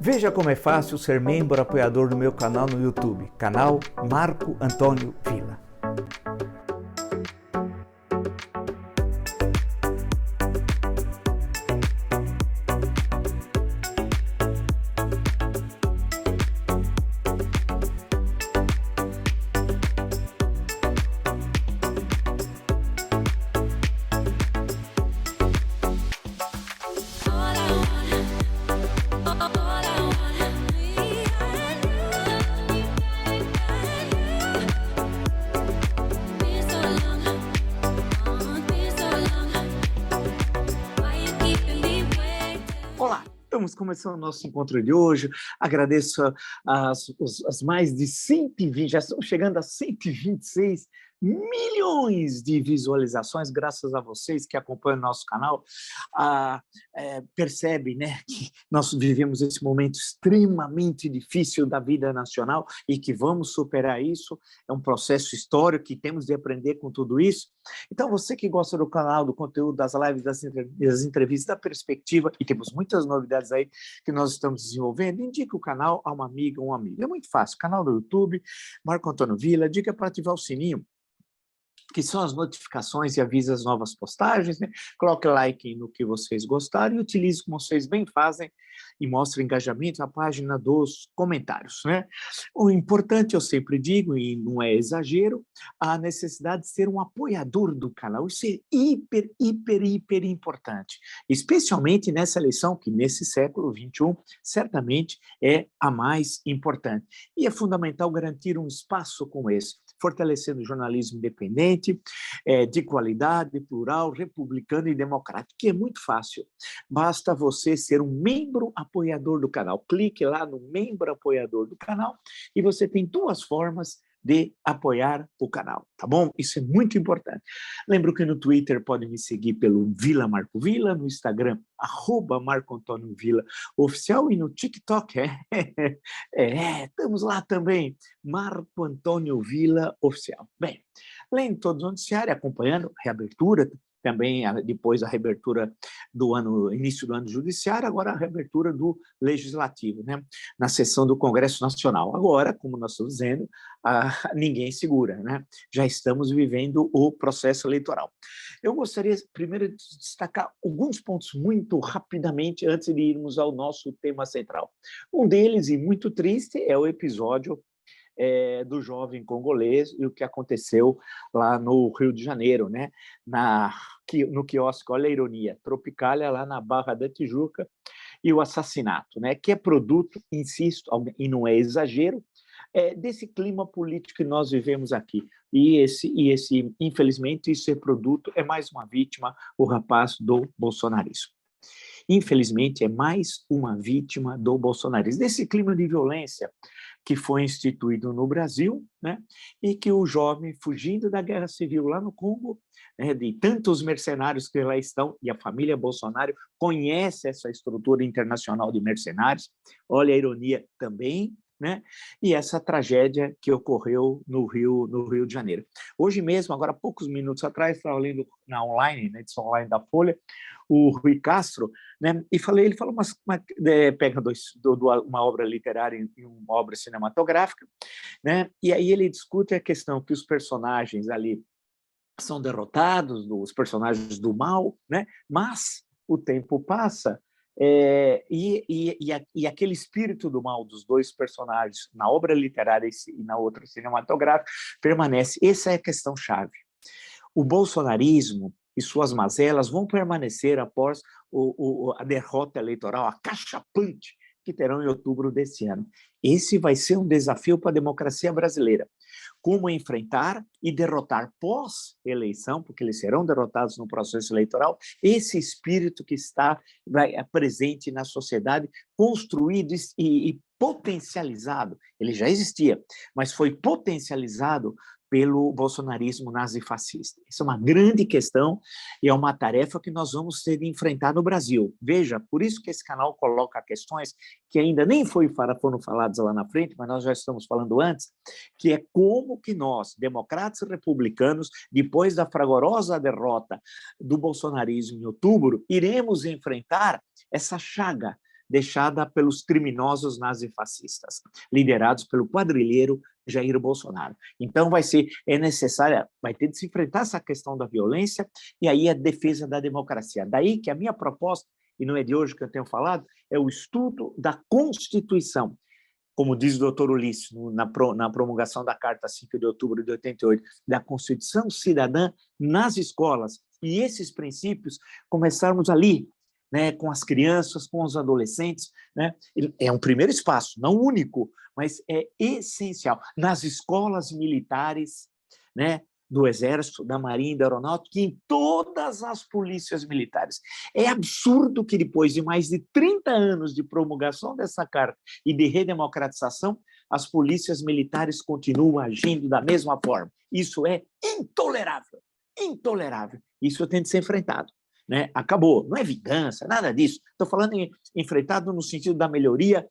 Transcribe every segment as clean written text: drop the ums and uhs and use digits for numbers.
Veja como é fácil ser membro apoiador do meu canal no YouTube, canal Marco Antônio Villa. Olá, estamos começando o nosso encontro de hoje. Agradeço as mais de 120, já estamos chegando a 126 milhões de visualizações, graças a vocês que acompanham o nosso canal. Percebe, né, que nós vivemos esse momento extremamente difícil da vida nacional e que vamos superar isso. É um processo histórico que temos de aprender com tudo isso. Então, você que gosta do canal, do conteúdo, das lives, das entrevistas, da perspectiva, e temos muitas novidades aí que nós estamos desenvolvendo, indique o canal a uma amiga ou um amigo. É muito fácil, canal do YouTube, Marco Antônio Villa, diga para ativar o sininho, que são as notificações e avisa as novas postagens, né? Coloque like no que vocês gostaram e utilize como vocês bem fazem e mostre engajamento na página dos comentários, né? O importante, eu sempre digo, e não é exagero, a necessidade de ser um apoiador do canal. Isso é hiper importante, especialmente nessa eleição que nesse século XXI certamente é a mais importante. E é fundamental garantir um espaço como esse, fortalecendo o jornalismo independente, de qualidade, plural, republicano e democrático, que é muito fácil. Basta você ser um membro apoiador do canal. Clique lá no membro apoiador do canal e você tem duas formas de apoiar o canal, tá bom? Isso é muito importante. Lembro que no Twitter podem me seguir pelo Villa Marco Villa, no Instagram, @Marco Antônio Villa Oficial, e no TikTok, estamos lá também, Marco Antônio Villa Oficial. Bem, além de todo o noticiário, acompanhando a reabertura, também depois a reabertura do ano, início do ano judiciário, agora a reabertura do legislativo, né? Na sessão do Congresso Nacional. Agora, como nós estamos dizendo, ninguém segura, né? Já estamos vivendo o processo eleitoral. Eu gostaria primeiro de destacar alguns pontos muito rapidamente antes de irmos ao nosso tema central. Um deles, e muito triste, é o episódio do jovem congolês e o que aconteceu lá no Rio de Janeiro, né? No quiosque, olha a ironia, Tropicália, lá na Barra da Tijuca, e o assassinato, né? Que é produto, insisto, e não é exagero, desse clima político que nós vivemos aqui. E infelizmente, isso é produto, é mais uma vítima, o rapaz do bolsonarismo. Infelizmente, é mais uma vítima do bolsonarismo, desse clima de violência que foi instituído no Brasil, né? E que o jovem, fugindo da guerra civil lá no Congo, né, de tantos mercenários que lá estão, e a família Bolsonaro conhece essa estrutura internacional de mercenários, olha a ironia também, né? E essa tragédia que ocorreu no Rio de Janeiro. Hoje mesmo, agora há poucos minutos atrás, estava lendo na edição online da Folha, o Rui Castro, né? E ele falou pega uma obra literária e uma obra cinematográfica, né? E aí ele discute a questão que os personagens ali são derrotados, os personagens do mal, né? Mas o tempo passa e aquele espírito do mal dos dois personagens na obra literária e na outra cinematográfica permanece. Essa é a questão-chave. O bolsonarismo e suas mazelas vão permanecer após a derrota eleitoral acachapante que terão em outubro desse ano. Esse vai ser um desafio para a democracia brasileira. Como enfrentar e derrotar pós-eleição, porque eles serão derrotados no processo eleitoral, esse espírito que está presente na sociedade, construído e potencializado. Ele já existia, mas foi potencializado pelo bolsonarismo nazifascista. Isso é uma grande questão e é uma tarefa que nós vamos ter de enfrentar no Brasil. Veja, por isso que esse canal coloca questões que ainda nem foram faladas lá na frente, mas nós já estamos falando antes, que é como que nós, democratas e republicanos, depois da fragorosa derrota do bolsonarismo em outubro, iremos enfrentar essa chaga deixada pelos criminosos nazifascistas, liderados pelo quadrilheiro Jair Bolsonaro. Então é necessária, vai ter de se enfrentar essa questão da violência e aí a defesa da democracia. Daí que a minha proposta, e não é de hoje que eu tenho falado, é o estudo da Constituição. Como diz o doutor Ulisses, na promulgação da Carta 5 de outubro de 88, da Constituição Cidadã nas escolas. E esses princípios começarmos ali, né, com as crianças, com os adolescentes, né? É um primeiro espaço, não único, mas é essencial. Nas escolas militares, né, do Exército, da Marinha e da Aeronáutica, e em todas as polícias militares. É absurdo que depois de mais de 30 anos de promulgação dessa carta e de redemocratização, as polícias militares continuam agindo da mesma forma. Isso é intolerável, intolerável. Isso tem de ser enfrentado. Né? Acabou, não é vingança, nada disso. Estou falando enfrentado no sentido da melhoria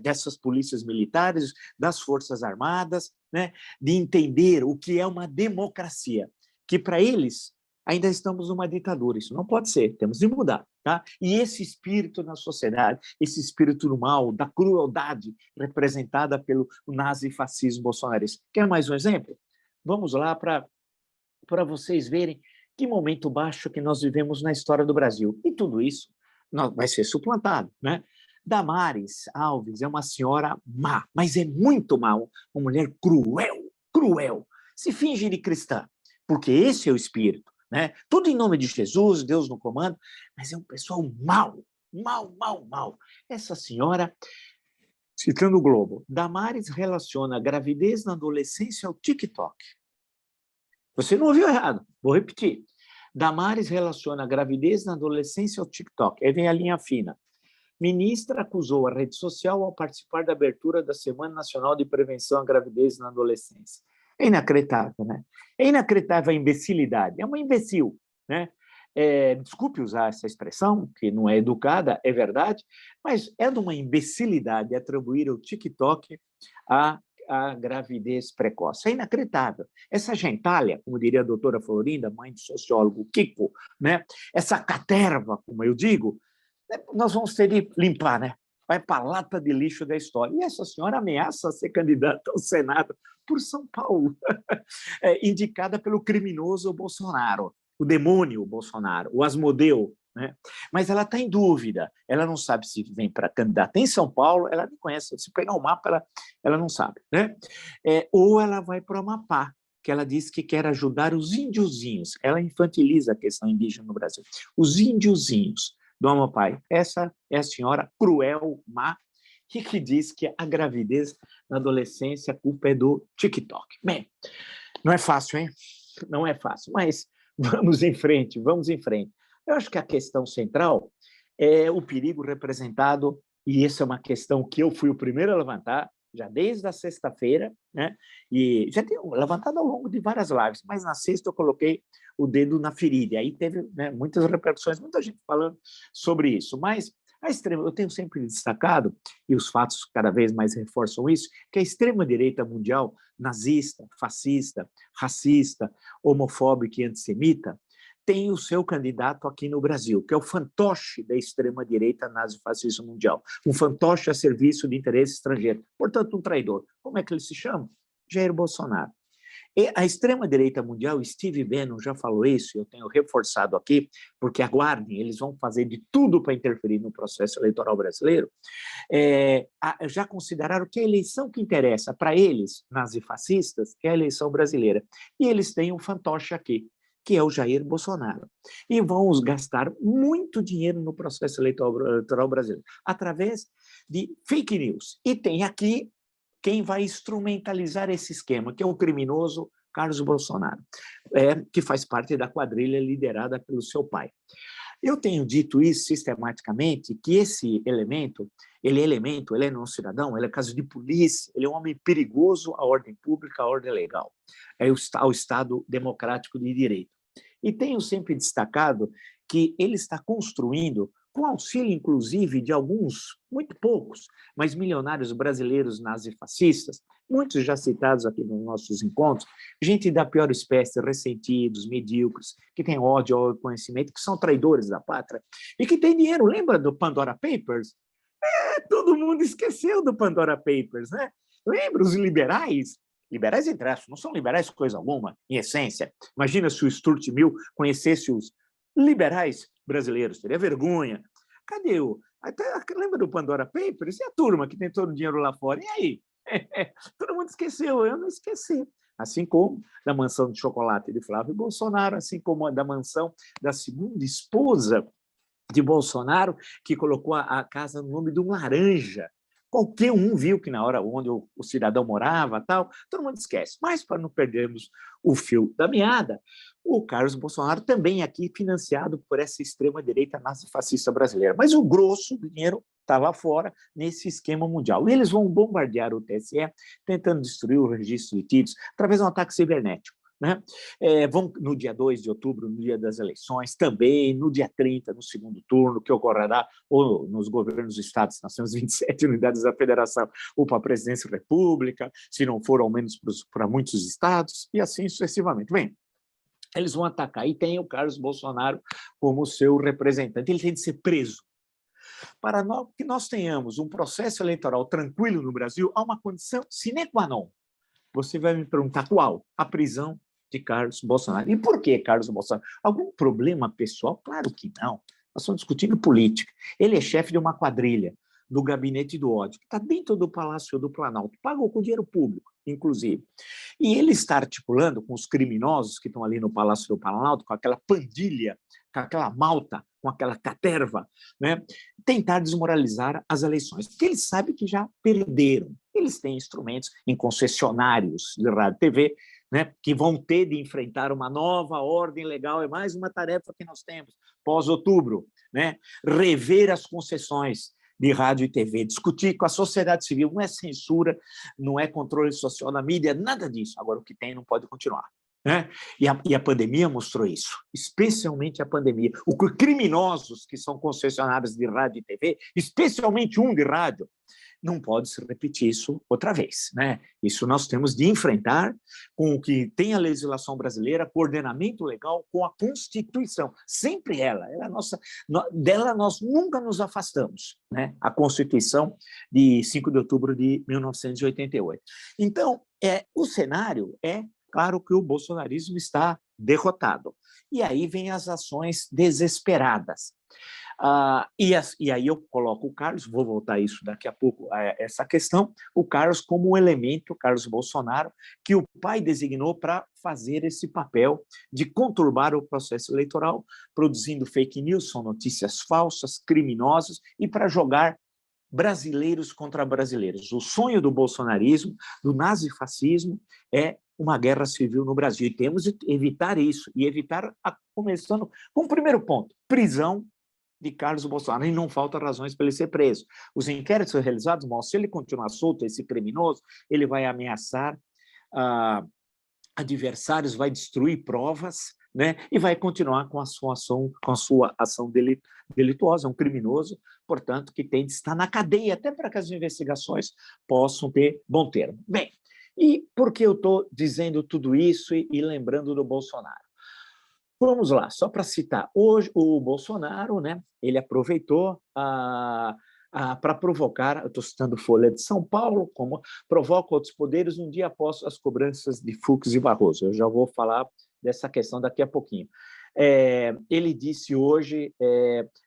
dessas polícias militares, das Forças Armadas, né? De entender o que é uma democracia, que para eles ainda estamos numa ditadura. Isso não pode ser, temos de mudar. Tá? E esse espírito na sociedade, esse espírito do mal, da crueldade representada pelo nazifascismo bolsonarista. Quer mais um exemplo? Vamos lá para vocês verem que momento baixo que nós vivemos na história do Brasil. E tudo isso vai ser suplantado, né? Damares Alves é uma senhora má, mas é muito má, uma mulher cruel, cruel. Se finge de cristã, porque esse é o espírito, né? Tudo em nome de Jesus, Deus no comando, mas é um pessoal mau, mau, mau, mau. Essa senhora, citando o Globo, Damares relaciona a gravidez na adolescência ao TikTok. Você não ouviu errado, vou repetir. Damares relaciona a gravidez na adolescência ao TikTok. Aí vem a linha fina. Ministra acusou a rede social ao participar da abertura da Semana Nacional de Prevenção à Gravidez na Adolescência. É inacreditável, né? É inacreditável a imbecilidade. É uma imbecil, né? Desculpe usar essa expressão, que não é educada, é verdade, mas é de uma imbecilidade atribuir o TikTok a gravidez precoce. É inacreditável. Essa gentalha, como diria a doutora Florinda, mãe do sociólogo Kiko, né? Essa caterva, como eu digo, nós vamos ter de limpar, né? Vai para a lata de lixo da história. E essa senhora ameaça ser candidata ao Senado por São Paulo, indicada pelo criminoso Bolsonaro, o demônio Bolsonaro, o Asmodeu, né? Mas ela está em dúvida, ela não sabe se vem para candidata em São Paulo, ela não conhece, se pegar o mapa, ela não sabe, né? Ou ela vai para o Amapá, que ela diz que quer ajudar os índiozinhos, ela infantiliza a questão indígena no Brasil, os índiozinhos do Amapá. Essa é a senhora cruel, má, que diz que a gravidez na adolescência, a culpa é do TikTok. Bem, não é fácil, hein? Não é fácil, mas vamos em frente, vamos em frente. Eu acho que a questão central é o perigo representado, e essa é uma questão que eu fui o primeiro a levantar, já desde a sexta-feira, né? E já tenho levantado ao longo de várias lives, mas na sexta eu coloquei o dedo na ferida, e aí teve, né, muitas repercussões, muita gente falando sobre isso, mas eu tenho sempre destacado, e os fatos cada vez mais reforçam isso, que a extrema-direita mundial, nazista, fascista, racista, homofóbica e antissemita, tem o seu candidato aqui no Brasil, que é o fantoche da extrema-direita nazi-fascista mundial, um fantoche a serviço de interesse estrangeiro, portanto, um traidor. Como é que ele se chama? Jair Bolsonaro. E a extrema-direita mundial, Steve Bannon já falou isso, eu tenho reforçado aqui, porque aguardem, eles vão fazer de tudo para interferir no processo eleitoral brasileiro, já consideraram que a eleição que interessa para eles, nazifascistas, é a eleição brasileira. E eles têm um fantoche aqui, que é o Jair Bolsonaro. E vão gastar muito dinheiro no processo eleitoral brasileiro, através de fake news. E tem aqui quem vai instrumentalizar esse esquema, que é o criminoso Carlos Bolsonaro, que faz parte da quadrilha liderada pelo seu pai. Eu tenho dito isso sistematicamente, que esse elemento, ele é um cidadão, ele é caso de polícia, ele é um homem perigoso à ordem pública, à ordem legal, ao Estado democrático de direito. E tenho sempre destacado que ele está construindo com auxílio, inclusive, de alguns, muito poucos, mas milionários brasileiros nazifascistas, muitos já citados aqui nos nossos encontros, gente da pior espécie, ressentidos, medíocres, que têm ódio ao conhecimento, que são traidores da pátria, e que têm dinheiro. Lembra do Pandora Papers? Todo mundo esqueceu do Pandora Papers, né? Lembra os liberais? Liberais entre aspas, não são liberais coisa alguma, em essência. Imagina se o Stuart Mill conhecesse os liberais brasileiros, teria vergonha. Cadê o... Até, lembra do Pandora Papers? E a turma que tem todo o dinheiro lá fora? E aí? Todo mundo esqueceu, eu não esqueci. Assim como da mansão de chocolate de Flávio Bolsonaro, assim como da mansão da segunda esposa de Bolsonaro, que colocou a casa no nome de um laranja. Qualquer um viu que na hora onde o cidadão morava, tal, todo mundo esquece. Mas, para não perdermos o fio da meada, o Carlos Bolsonaro também aqui financiado por essa extrema-direita nazifascista brasileira. Mas o grosso do dinheiro está lá fora, nesse esquema mundial. E eles vão bombardear o TSE, tentando destruir o registro de títulos, através de um ataque cibernético. Né? Vão no dia 2 de outubro, no dia das eleições, também no dia 30, no segundo turno, que ocorrerá ou nos governos dos estados, nós temos 27 unidades da federação, ou para a presidência da república, se não for ao menos para muitos estados, e assim sucessivamente. Bem, eles vão atacar, e tem o Carlos Bolsonaro como seu representante, ele tem de ser preso. Para que nós tenhamos um processo eleitoral tranquilo no Brasil, há uma condição sine qua non. Você vai me perguntar qual? A prisão de Carlos Bolsonaro. E por que Carlos Bolsonaro? Algum problema pessoal? Claro que não. Nós estamos discutindo política. Ele é chefe de uma quadrilha do Gabinete do Ódio, que está dentro do Palácio do Planalto, pagou com dinheiro público, inclusive. E ele está articulando com os criminosos que estão ali no Palácio do Planalto, com aquela pandilha, com aquela malta, com aquela caterva, né? Tentar desmoralizar as eleições, porque eles sabem que já perderam. Eles têm instrumentos em concessionários de rádio e TV, né, que vão ter de enfrentar uma nova ordem legal. É mais uma tarefa que nós temos, pós-outubro, né? Rever as concessões de rádio e TV, discutir com a sociedade civil. Não é censura, não é controle social da mídia, nada disso. Agora, o que tem não pode continuar. Né? E a pandemia mostrou isso, especialmente a pandemia. Os criminosos que são concessionários de rádio e TV, especialmente um de rádio, não pode se repetir isso outra vez. Né? Isso nós temos de enfrentar com o que tem a legislação brasileira, coordenamento legal com a Constituição. Sempre ela é a nossa, dela nós nunca nos afastamos. Né? A Constituição de 5 de outubro de 1988. Então, o cenário é claro que o bolsonarismo está derrotado. E aí vem as ações desesperadas. E aí eu coloco o Carlos, vou voltar a isso daqui a pouco, a essa questão, o Carlos como um elemento, o Carlos Bolsonaro, que o pai designou para fazer esse papel de conturbar o processo eleitoral, produzindo fake news, são notícias falsas, criminosas, e para jogar brasileiros contra brasileiros. O sonho do bolsonarismo, do nazifascismo, é uma guerra civil no Brasil. E temos de evitar isso, e evitar, começando com o primeiro ponto, prisão de Carlos Bolsonaro. E não falta razões para ele ser preso. Os inquéritos realizados mostram que se ele continuar solto, esse criminoso, ele vai ameaçar adversários, vai destruir provas, né? E vai continuar com a sua ação delituosa, é um criminoso, portanto, que tem de estar na cadeia, até para que as investigações possam ter bom termo. Bem, e por que eu estou dizendo tudo isso e lembrando do Bolsonaro? Vamos lá, só para citar. Hoje, o Bolsonaro, né, ele aproveitou para provocar, eu estou citando Folha de São Paulo, como provoca outros poderes um dia após as cobranças de Fux e Barroso. Eu já vou falar dessa questão daqui a pouquinho. Ele disse hoje,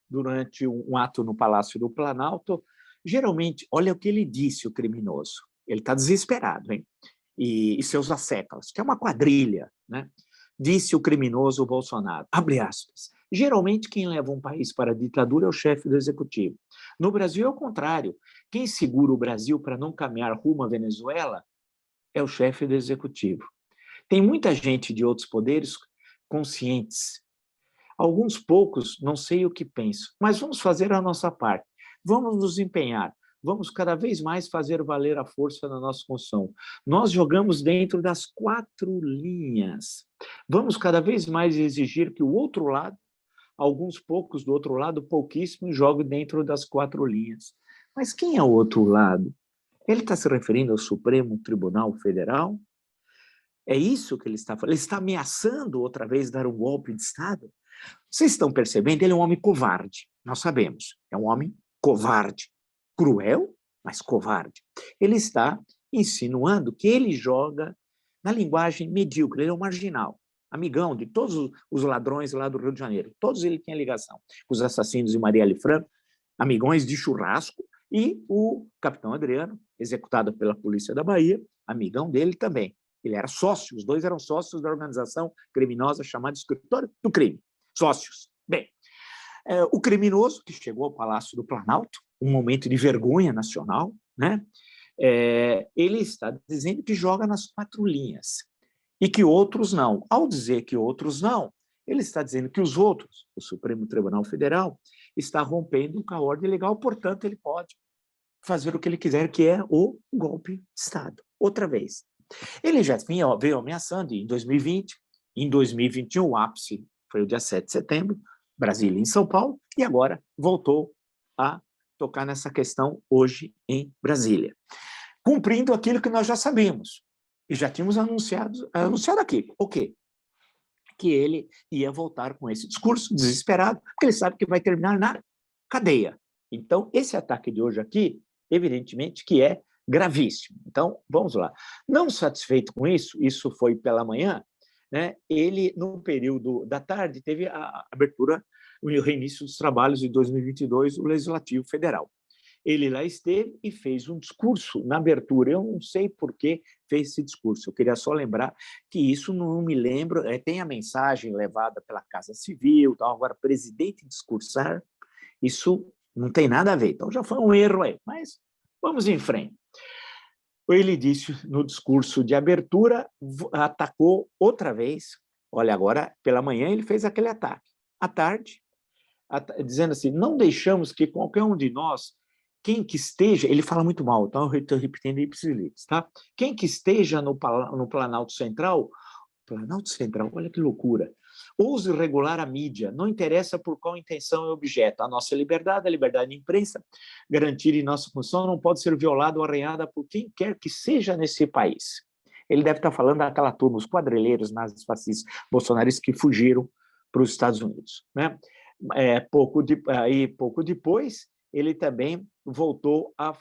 durante um ato no Palácio do Planalto, geralmente, olha o que ele disse, o criminoso. Ele está desesperado, hein? E seus asseclas, que é uma quadrilha, né? Disse o criminoso Bolsonaro, abre aspas, geralmente quem leva um país para a ditadura é o chefe do executivo. No Brasil é o contrário. Quem segura o Brasil para não caminhar rumo à Venezuela é o chefe do executivo. Tem muita gente de outros poderes conscientes. Alguns poucos não sei o que pensam, mas vamos fazer a nossa parte. Vamos nos empenhar. Vamos cada vez mais fazer valer a força da nossa Constituição. Nós jogamos dentro das 4 linhas. Vamos cada vez mais exigir que o outro lado, alguns poucos do outro lado, pouquíssimos, jogam dentro das 4 linhas. Mas quem é o outro lado? Ele está se referindo ao Supremo Tribunal Federal? É isso que ele está falando? Ele está ameaçando outra vez dar um golpe de Estado? Vocês estão percebendo? Ele é um homem covarde, nós sabemos. É um homem covarde. Cruel, mas covarde. Ele está insinuando que ele joga na linguagem medíocre, ele é um marginal, amigão de todos os ladrões lá do Rio de Janeiro. Todos ele tinha ligação com os assassinos de Marielle Franco, amigões de churrasco, e o capitão Adriano, executado pela polícia da Bahia, amigão dele também. Ele era sócio, os dois eram sócios da organização criminosa chamada Escritório do Crime. Sócios. Bem, o criminoso que chegou ao Palácio do Planalto, um momento de vergonha nacional, né? Ele está dizendo que joga nas 4 linhas e que outros não. Ao dizer que outros não, ele está dizendo que os outros, o Supremo Tribunal Federal, está rompendo com a ordem legal, portanto, ele pode fazer o que ele quiser, que é o golpe de Estado. Outra vez. Ele já veio ameaçando em 2020, em 2021, o ápice foi o dia 7 de setembro, Brasília em São Paulo, e agora voltou a tocar nessa questão hoje em Brasília. Cumprindo aquilo que nós já sabíamos, e já tínhamos anunciado aqui. O quê? Que ele ia voltar com esse discurso desesperado, porque ele sabe que vai terminar na cadeia. Então, esse ataque de hoje aqui, evidentemente que é gravíssimo. Então, vamos lá. Não satisfeito com isso foi pela manhã, né? Ele, no período da tarde, teve a abertura, o reinício dos trabalhos de 2022 do Legislativo Federal. Ele lá esteve e fez um discurso na abertura. Eu não sei por que fez esse discurso. Eu queria só lembrar que isso não me lembro. Tem a mensagem levada pela Casa Civil, tal. Agora, presidente discursar, isso não tem nada a ver. Então, já foi um erro aí. Mas vamos em frente. Ele disse no discurso de abertura, atacou outra vez. Olha, agora, pela manhã, ele fez aquele ataque. À tarde, dizendo assim, não deixamos que qualquer um de nós, quem que esteja, ele fala muito mal, então eu estou repetindo ipsilipsis, tá? Quem que esteja no Planalto Central, olha que loucura, ouse regular a mídia, não interessa por qual intenção e objeto, a nossa liberdade, a liberdade de imprensa, garantir em nossa função, não pode ser violada ou arranhada por quem quer que seja nesse país. Ele deve estar falando daquela turma, os quadrilheiros nazis fascistas bolsonaristas que fugiram para os Estados Unidos, né? Pouco depois, ele também voltou a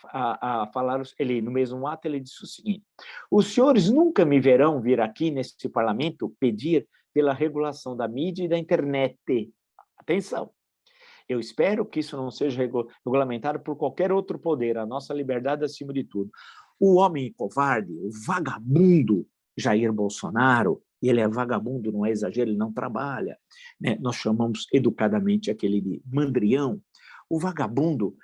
falar, no mesmo ato, ele disse o seguinte, os senhores nunca me verão vir aqui nesse parlamento pedir pela regulação da mídia e da internet. Atenção, eu espero que isso não seja regulamentado por qualquer outro poder, a nossa liberdade acima de tudo. O homem covarde, o vagabundo Jair Bolsonaro, e ele é vagabundo, não é exagero, ele não trabalha, né? Nós chamamos educadamente aquele de mandrião. O vagabundo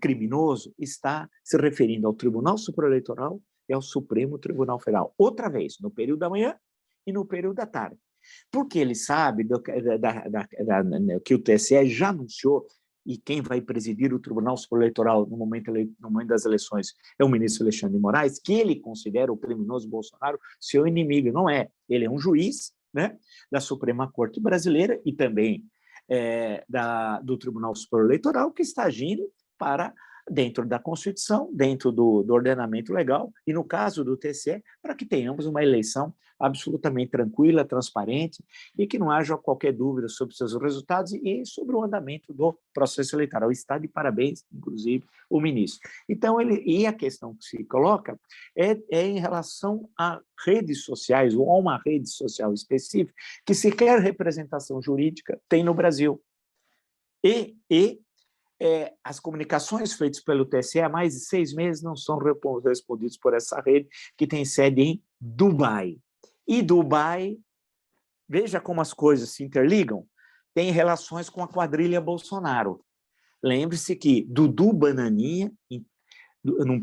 criminoso está se referindo ao Tribunal Superior Eleitoral e ao Supremo Tribunal Federal, outra vez, no período da manhã e no período da tarde. Porque ele sabe que o TSE já anunciou, e quem vai presidir o Tribunal Superior Eleitoral no momento das eleições é o ministro Alexandre de Moraes, que ele considera o criminoso Bolsonaro seu inimigo. Não é. Ele é um juiz, né, da Suprema Corte Brasileira e também do Tribunal Superior Eleitoral, que está agindo para dentro da Constituição, dentro do ordenamento legal, e no caso do TSE, para que tenhamos uma eleição absolutamente tranquila, transparente, e que não haja qualquer dúvida sobre seus resultados e sobre o andamento do processo eleitoral. Está de parabéns, inclusive, o ministro. Então, e a questão que se coloca é em relação a redes sociais, ou a uma rede social específica, que sequer representação jurídica tem no Brasil. As comunicações feitas pelo TSE há mais de 6 meses não são respondidas por essa rede, que tem sede em Dubai. E Dubai, veja como as coisas se interligam, tem relações com a quadrilha Bolsonaro. Lembre-se que Dudu Bananinha, num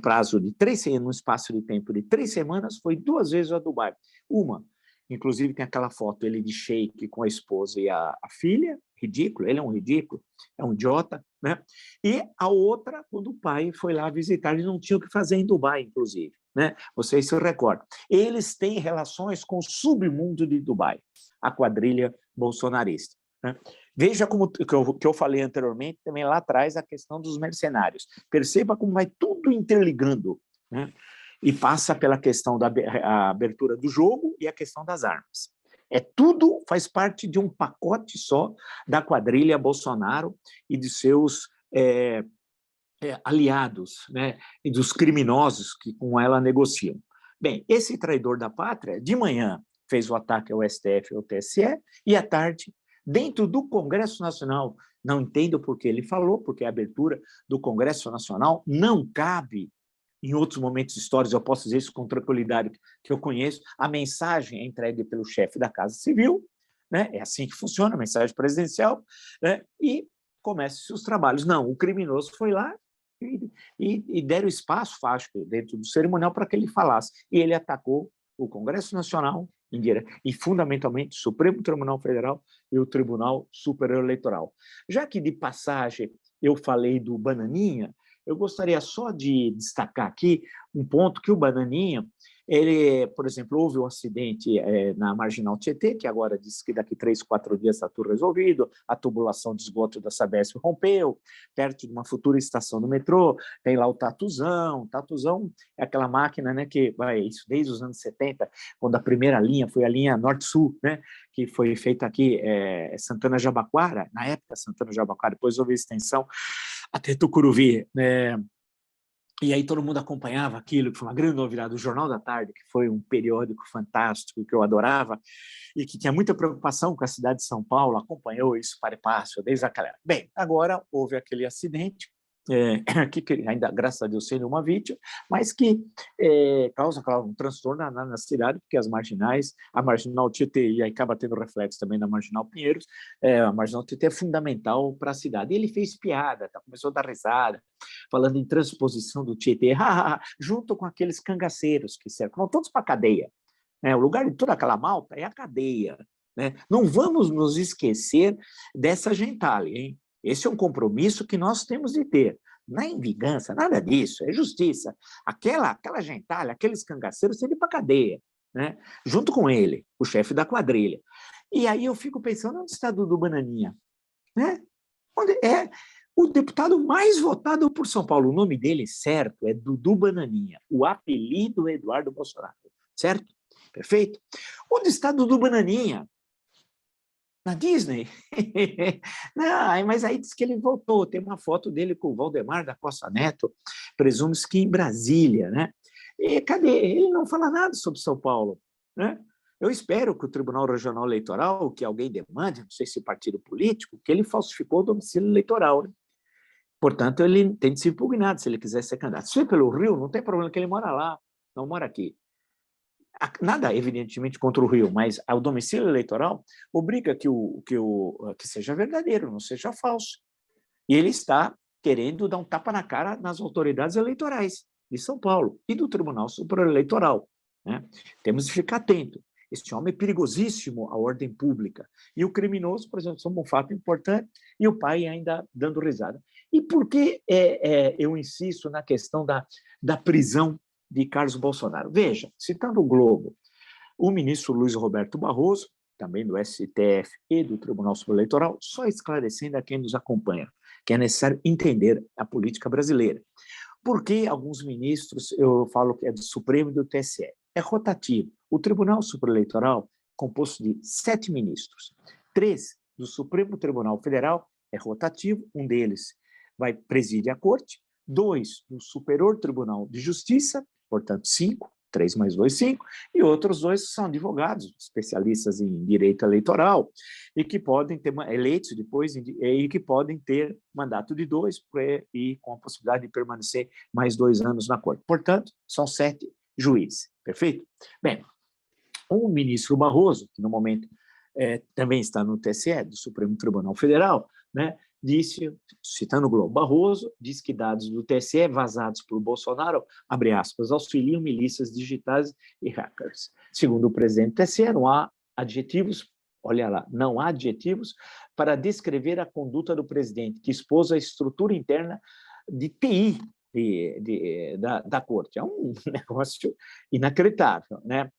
espaço de tempo de 3 semanas, foi 2 vezes a Dubai. Uma, inclusive tem aquela foto, ele de sheik com a esposa e a filha, ridículo, ele é um ridículo, é um idiota, né? E a outra, quando o pai foi lá visitar, ele não tinha o que fazer em Dubai, inclusive, né? Vocês se recordam. Eles têm relações com o submundo de Dubai, a quadrilha bolsonarista, né? Veja como que eu falei anteriormente, também lá atrás, a questão dos mercenários. Perceba como vai tudo interligando, né? E passa pela questão da abertura do jogo e a questão das armas. Tudo faz parte de um pacote só da quadrilha Bolsonaro e de seus aliados, né? E dos criminosos que com ela negociam. Bem, esse traidor da pátria, de manhã, fez o ataque ao STF e ao TSE, e à tarde, dentro do Congresso Nacional, não entendo por que ele falou, porque a abertura do Congresso Nacional não cabe em outros momentos históricos, eu posso dizer isso com tranquilidade, que eu conheço, a mensagem é entregue pelo chefe da Casa Civil, né? É assim que funciona, a mensagem presidencial, né? E começam os trabalhos. Não, o criminoso foi lá e deram espaço, acho que dentro do cerimonial, para que ele falasse. E ele atacou o Congresso Nacional e, fundamentalmente, o Supremo Tribunal Federal e o Tribunal Superior Eleitoral. Já que, de passagem, eu falei do Bananinha, eu gostaria só de destacar aqui um ponto que o Bananinha, ele, por exemplo, houve um acidente na Marginal Tietê, que agora diz que daqui 3, 4 dias está tudo resolvido, a tubulação de esgoto da Sabesp rompeu, perto de uma futura estação do metrô, tem lá o Tatuzão. Tatuzão é aquela máquina, né, que vai isso desde os anos 70, quando a primeira linha foi a linha Norte-Sul, né, que foi feita aqui, Santana-Jabaquara, na época Santana-Jabaquara, depois houve extensão até Tucuruvi, né? E aí todo mundo acompanhava aquilo, que foi uma grande novidade, o Jornal da Tarde, que foi um periódico fantástico, que eu adorava, e que tinha muita preocupação com a cidade de São Paulo, acompanhou isso para e passo, desde aquela... Bem, agora houve aquele acidente, que ainda, graças a Deus, sem nenhuma vítima, mas que causa, claro, um transtorno na cidade, porque as marginais, a Marginal Tietê, e aí acaba tendo reflexo também na Marginal Pinheiros, a Marginal Tietê é fundamental para a cidade. E ele fez piada, começou a dar risada, falando em transposição do Tietê, junto com aqueles cangaceiros que cercam, todos para a cadeia. O lugar de toda aquela malta é a cadeia. Né? Não vamos nos esquecer dessa gentalha, hein? Esse é um compromisso que nós temos de ter. Não é vingança, nada disso, é justiça. Aquela gentalha, aqueles cangaceiros, têm de ir para a cadeia, né? Junto com ele, o chefe da quadrilha. E aí eu fico pensando, onde está Dudu Bananinha? Né? Onde é o deputado mais votado por São Paulo? O nome dele, certo, é Dudu Bananinha. O apelido é Eduardo Bolsonaro, certo? Perfeito? Onde está Dudu Bananinha? Na Disney? Não, mas aí diz que ele voltou, tem uma foto dele com o Valdemar da Costa Neto, presume-se que em Brasília, né? E cadê? Ele não fala nada sobre São Paulo, né? Eu espero que o Tribunal Regional Eleitoral, que alguém demande, não sei se partido político, que ele falsificou o domicílio eleitoral, né? Portanto, ele tem de ser impugnado se ele quiser ser candidato. Se for pelo Rio, não tem problema, que ele mora lá, não mora aqui. Nada, evidentemente, contra o Rio, mas o domicílio eleitoral obriga que seja verdadeiro, não seja falso. E ele está querendo dar um tapa na cara nas autoridades eleitorais de São Paulo e do Tribunal Superior Eleitoral. Né? Temos de ficar atento. Este homem é perigosíssimo à ordem pública. E o criminoso, por exemplo, é um fato importante, e o pai ainda dando risada. E por que eu insisto na questão da prisão de Carlos Bolsonaro? Veja, citando o Globo, o ministro Luiz Roberto Barroso, também do STF e do Tribunal Superior Eleitoral, só esclarecendo a quem nos acompanha, que é necessário entender a política brasileira. Por que alguns ministros, eu falo que é do Supremo e do TSE? É rotativo. O Tribunal Superior Eleitoral, composto de 7 ministros, 3 do Supremo Tribunal Federal, é rotativo, um deles vai presidir a corte, 2 do Superior Tribunal de Justiça, portanto 5, 3 mais 2, 5, e outros 2 são advogados, especialistas em direito eleitoral, e que podem ter eleitos depois, e que podem ter mandato de 2 e com a possibilidade de permanecer mais 2 anos na corte. Portanto, são 7 juízes. Perfeito? Bem, o ministro Barroso, que no momento também está no TSE, do Supremo Tribunal Federal, né, disse, citando o Globo, Barroso diz que dados do TSE vazados por Bolsonaro, abre aspas, auxiliam milícias digitais e hackers. Segundo o presidente do TSE, não há adjetivos, olha lá, não há adjetivos para descrever a conduta do presidente, que expôs a estrutura interna de TI da corte. É um negócio inacreditável, né?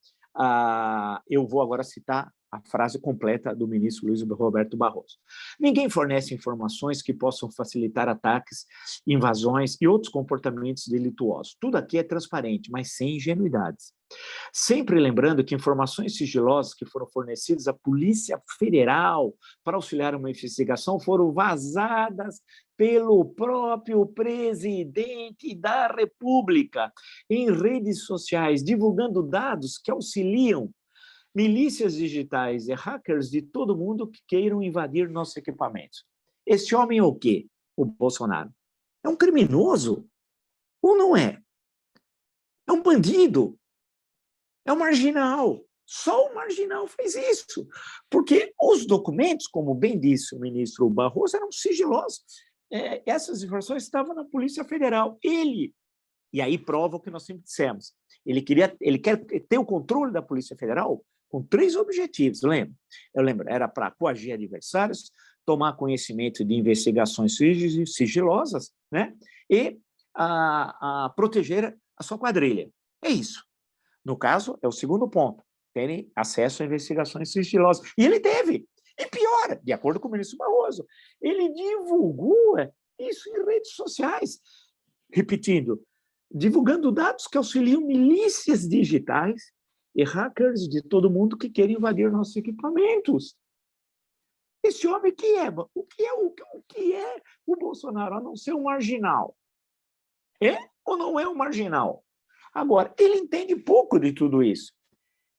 Eu vou agora citar a frase completa do ministro Luiz Roberto Barroso. Ninguém fornece informações que possam facilitar ataques, invasões e outros comportamentos delituosos. Tudo aqui é transparente, mas sem ingenuidades. Sempre lembrando que informações sigilosas que foram fornecidas à Polícia Federal para auxiliar uma investigação foram vazadas pelo próprio presidente da República em redes sociais, divulgando dados que auxiliam milícias digitais e hackers de todo mundo que queiram invadir nossos equipamentos. Esse homem é o quê? O Bolsonaro. É um criminoso? Ou não é? É um bandido? É um marginal. Só o marginal fez isso. Porque os documentos, como bem disse o ministro Barroso, eram sigilosos. Essas informações estavam na Polícia Federal. E aí prova o que nós sempre dissemos, ele quer ter o controle da Polícia Federal com 3 objetivos, lembra? Eu lembro, era para coagir adversários, tomar conhecimento de investigações sigilosas, né? E proteger a sua quadrilha. É isso. No caso, é o segundo ponto, terem acesso a investigações sigilosas. E ele teve. E pior, de acordo com o ministro Barroso, ele divulgou isso em redes sociais, repetindo, divulgando dados que auxiliam milícias digitais e hackers de todo mundo que querem invadir nossos equipamentos. Esse homem que é? O que é o Bolsonaro, a não ser um marginal? É ou não é um marginal? Agora, ele entende pouco de tudo isso.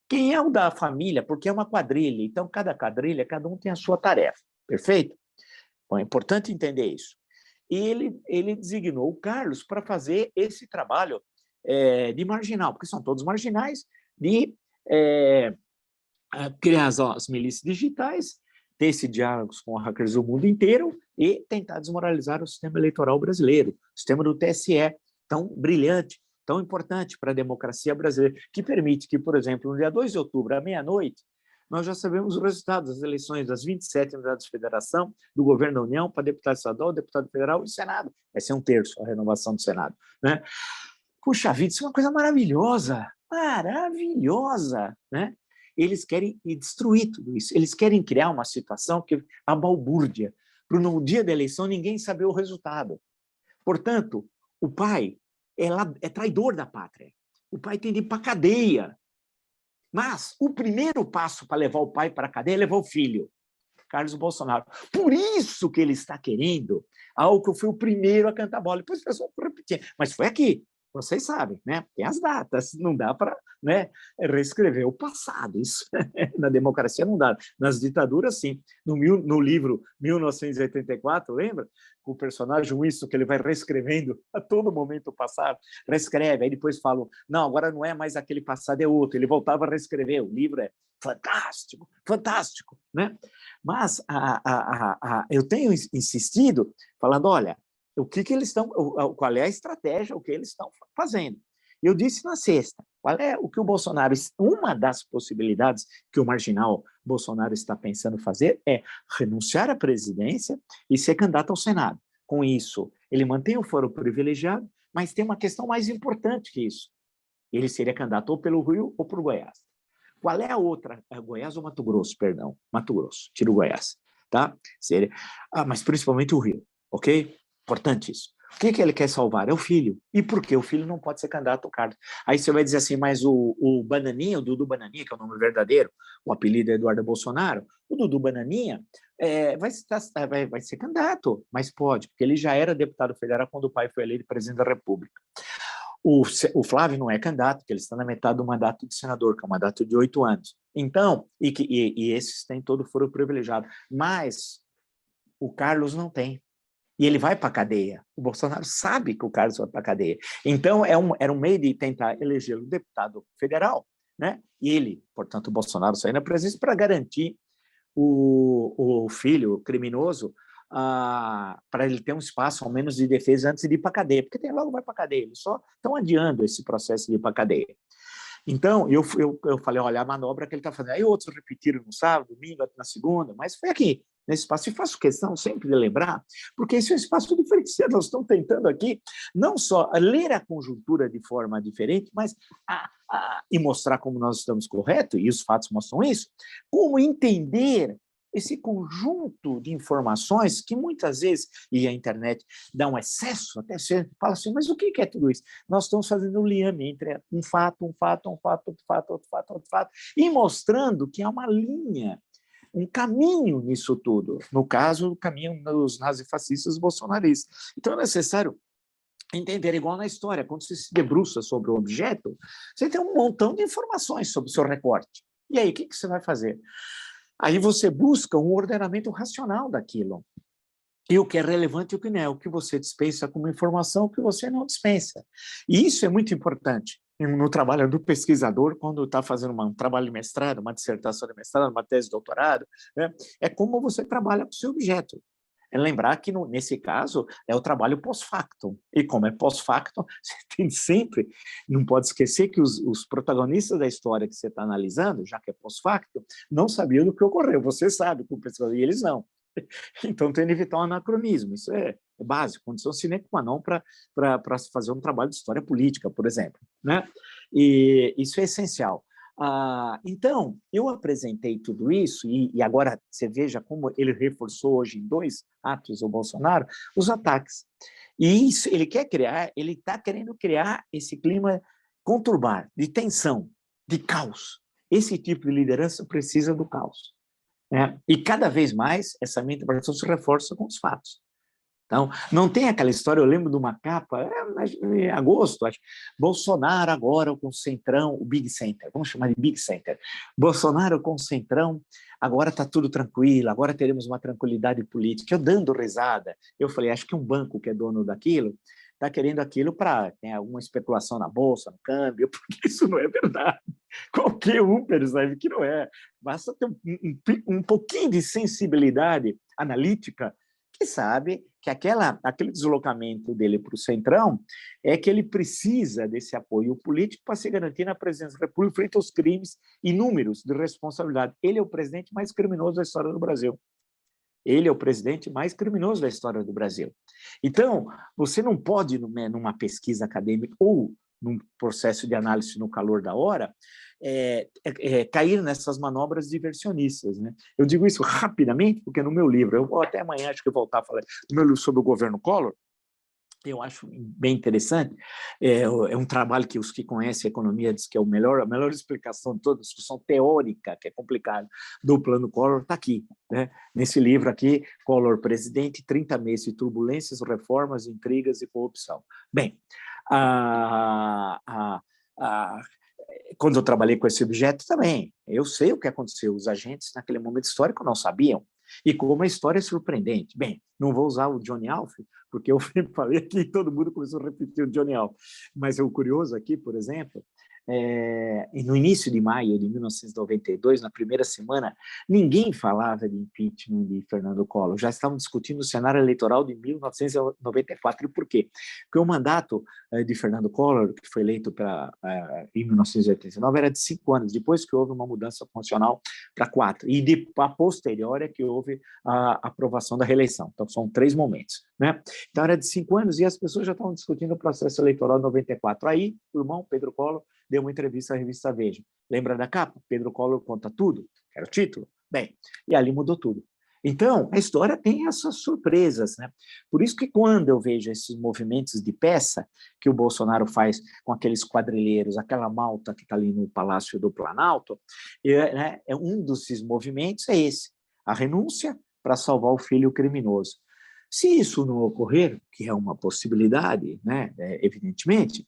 Quem é o da família? Porque é uma quadrilha, então cada quadrilha, cada um tem a sua tarefa, perfeito? Bom, é importante entender isso. E ele designou o Carlos para fazer esse trabalho de marginal, porque são todos marginais, de criar as milícias digitais, ter esse diálogo com hackers do mundo inteiro e tentar desmoralizar o sistema eleitoral brasileiro, o sistema do TSE, tão brilhante, tão importante para a democracia brasileira, que permite que, por exemplo, no dia 2 de outubro, à meia-noite, nós já sabemos os resultados das eleições das 27 unidades de federação, do governo da União, para deputado estadual, deputado federal e Senado. Vai ser 1/3 a renovação do Senado, né? Puxa vida, isso é uma coisa maravilhosa, maravilhosa, né? Eles querem destruir tudo isso, eles querem criar uma situação que a balbúrdia, para no dia da eleição ninguém saber o resultado. Portanto, o pai é traidor da pátria, o pai tem de ir para a cadeia. Mas o primeiro passo para levar o pai para a cadeia é levar o filho, Carlos Bolsonaro. Por isso que ele está querendo algo que eu fui o primeiro a cantar bola. Depois o pessoal repetir, mas foi aqui. Vocês sabem, né? Tem as datas, não dá para, né, reescrever o passado. Isso na democracia não dá. Nas ditaduras, sim. No livro 1984, lembra? O personagem Winston, que ele vai reescrevendo a todo momento o passado, reescreve, aí depois falam, não, agora não é mais aquele passado, é outro. Ele voltava a reescrever. O livro é fantástico, fantástico, né? Mas eu tenho insistido, falando, olha, qual é a estratégia, o que eles estão fazendo. Eu disse na sexta, qual é o que o Bolsonaro, uma das possibilidades que o marginal Bolsonaro está pensando fazer é renunciar à presidência e ser candidato ao Senado. Com isso, ele mantém o foro privilegiado, mas tem uma questão mais importante que isso. Ele seria candidato ou pelo Rio ou por Goiás. Qual é a outra? Goiás ou Mato Grosso, perdão. Mato Grosso, tira o Goiás, tá? Seria, mas principalmente o Rio, ok? Importante isso. O que ele quer salvar? É o filho. E por que o filho não pode ser candidato ao cargo? Aí você vai dizer assim, mas o Bananinha, o Dudu Bananinha, que é o nome verdadeiro, o apelido é Eduardo Bolsonaro, o Dudu Bananinha vai ser candidato, mas pode, porque ele já era deputado federal quando o pai foi eleito presidente da República. O Flávio não é candidato, porque ele está na metade do mandato de senador, que é um mandato de 8 anos. Então, e esses têm todo o foro privilegiado, mas o Carlos não tem. E ele vai para a cadeia. O Bolsonaro sabe que o Carlos vai para a cadeia. Então, era um meio de tentar eleger o deputado federal, né? E ele, portanto, o Bolsonaro sair na presidência para garantir o filho criminoso para ele ter um espaço, ao menos, de defesa antes de ir para a cadeia, porque logo vai para a cadeia. Eles só estão adiando esse processo de ir para a cadeia. Então, eu falei, olha, a manobra que ele está fazendo. Aí outros repetiram no sábado, domingo, na segunda, mas foi aqui. nesse espaço. E faço questão sempre de lembrar, porque esse é um espaço diferenciado. Nós estamos tentando aqui não só ler a conjuntura de forma diferente, mas e mostrar como nós estamos corretos, e os fatos mostram isso, como entender esse conjunto de informações que muitas vezes, e a internet dá um excesso, até você fala assim, mas o que é tudo isso? Nós estamos fazendo um liame entre um fato, outro fato, outro fato, e mostrando que há uma linha, um caminho nisso tudo. No caso, o caminho dos nazifascistas bolsonaristas. Então, é necessário entender, igual na história, quando você se debruça sobre o objeto, você tem um montão de informações sobre o seu recorte. E aí, o que você vai fazer? Aí você busca um ordenamento racional daquilo. E o que é relevante e o que não é, o que você dispensa como informação, o que você não dispensa. E isso é muito importante no trabalho do pesquisador, quando está fazendo um trabalho de mestrado, uma dissertação de mestrado, uma tese de doutorado, né? É como você trabalha com o seu objeto. É lembrar que, nesse caso, é o trabalho pós-factum. E como é pós-factum, você tem sempre... Não pode esquecer que os protagonistas da história que você está analisando, já que é pós-factum, não sabiam do que ocorreu. Você sabe, como pesquisador, e eles não. Então, tem que evitar um anacronismo. Isso é básico, condição sine qua non para fazer um trabalho de história política, por exemplo, né? E isso é essencial. Então, eu apresentei tudo isso, e agora você veja como ele reforçou hoje em 2 atos, o Bolsonaro, os ataques. E isso ele quer criar, ele está querendo criar esse clima conturbado, de tensão, de caos. Esse tipo de liderança precisa do caos. Né? E cada vez mais essa minha interpretação se reforça com os fatos. Então, não tem aquela história, eu lembro de uma capa, em agosto, acho, Bolsonaro agora com o Centrão, o Big Center, vamos chamar de Big Center. Bolsonaro com o Centrão, agora está tudo tranquilo, agora teremos uma tranquilidade política. Eu dando risada, eu falei, acho que um banco que é dono daquilo está querendo aquilo para ter alguma especulação na bolsa, no câmbio, porque isso não é verdade. Qualquer um percebe que não é. Basta ter um pouquinho de sensibilidade analítica que sabe que aquele deslocamento dele para o Centrão é que ele precisa desse apoio político para se garantir na presidência da República frente aos crimes inúmeros de responsabilidade. Ele é o presidente mais criminoso da história do Brasil. Ele é o presidente mais criminoso da história do Brasil. Então, você não pode, numa pesquisa acadêmica ou num processo de análise no calor da hora, cair nessas manobras diversionistas. Né? Eu digo isso rapidamente, porque no meu livro, eu vou até amanhã, acho que voltar a falar, no meu livro sobre o governo Collor, eu acho bem interessante, é um trabalho que os que conhecem a economia dizem que é a melhor explicação de toda a discussão teórica, que é complicada, do plano Collor, está aqui, né? Nesse livro aqui, Collor, presidente, 30 meses de turbulências, reformas, intrigas e corrupção. Bem, quando eu trabalhei com esse objeto também, eu sei o que aconteceu, os agentes naquele momento histórico não sabiam, e como a história é surpreendente. Bem, não vou usar o Johnny Alf, porque eu falei aqui e todo mundo começou a repetir o Johnny Alf, mas o curioso aqui, por exemplo, no início de maio de 1992, na primeira semana, ninguém falava de impeachment de Fernando Collor, já estavam discutindo o cenário eleitoral de 1994. E por quê? Porque o mandato de Fernando Collor, que foi eleito em 1989, era de 5 anos, depois que houve uma mudança constitucional para 4, e a posterior é que houve a aprovação da reeleição. Então, são 3 momentos. Né? Então, era de 5 anos e as pessoas já estavam discutindo o processo eleitoral de 94. Aí, o irmão Pedro Collor deu uma entrevista à revista Veja. Lembra da capa? Pedro Collor conta tudo, era o título. Bem, e ali mudou tudo. Então, a história tem essas surpresas, né? Por isso que quando eu vejo esses movimentos de peça que o Bolsonaro faz com aqueles quadrilheiros, aquela malta que está ali no Palácio do Planalto, um desses movimentos é esse, a renúncia para salvar o filho criminoso. Se isso não ocorrer, que é uma possibilidade, né, evidentemente,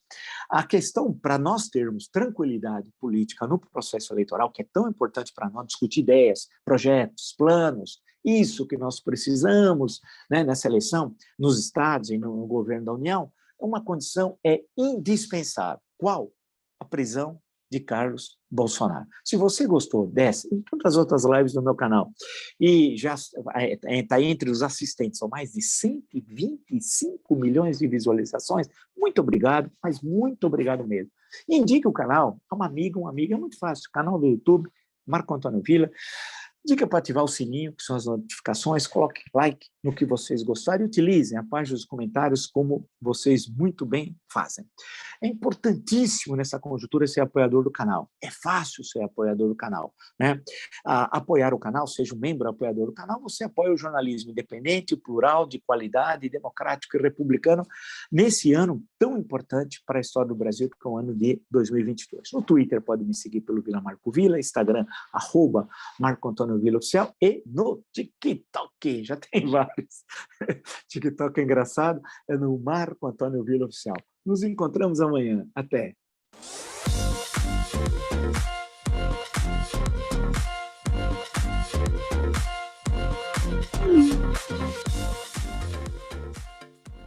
a questão para nós termos tranquilidade política no processo eleitoral, que é tão importante para nós discutir ideias, projetos, planos, isso que nós precisamos, né, nessa eleição, nos estados e no governo da União, uma condição indispensável. Qual? A prisão de Carlos Bolsonaro. Se você gostou dessa e tantas outras lives no meu canal, e já está entre os assistentes, são mais de 125 milhões de visualizações, muito obrigado, mas muito obrigado mesmo. E indique o canal a uma amiga, é muito fácil, canal do YouTube, Marco Antônio Villa, Dica para ativar o sininho, que são as notificações, coloque like no que vocês gostarem e utilizem a página dos comentários como vocês muito bem fazem. É importantíssimo nessa conjuntura ser apoiador do canal. É fácil ser apoiador do canal, né? Apoiar o canal, seja um membro apoiador do canal, você apoia o jornalismo independente, plural, de qualidade, democrático e republicano nesse ano tão importante para a história do Brasil, que é o ano de 2022. No Twitter pode me seguir pelo Vila Marco Vila, Instagram, @Marco Antônio Vila Oficial, e no TikTok, já tem vários. TikTok é engraçado, é no Marco Antônio Vila Oficial. Nos encontramos amanhã. Até!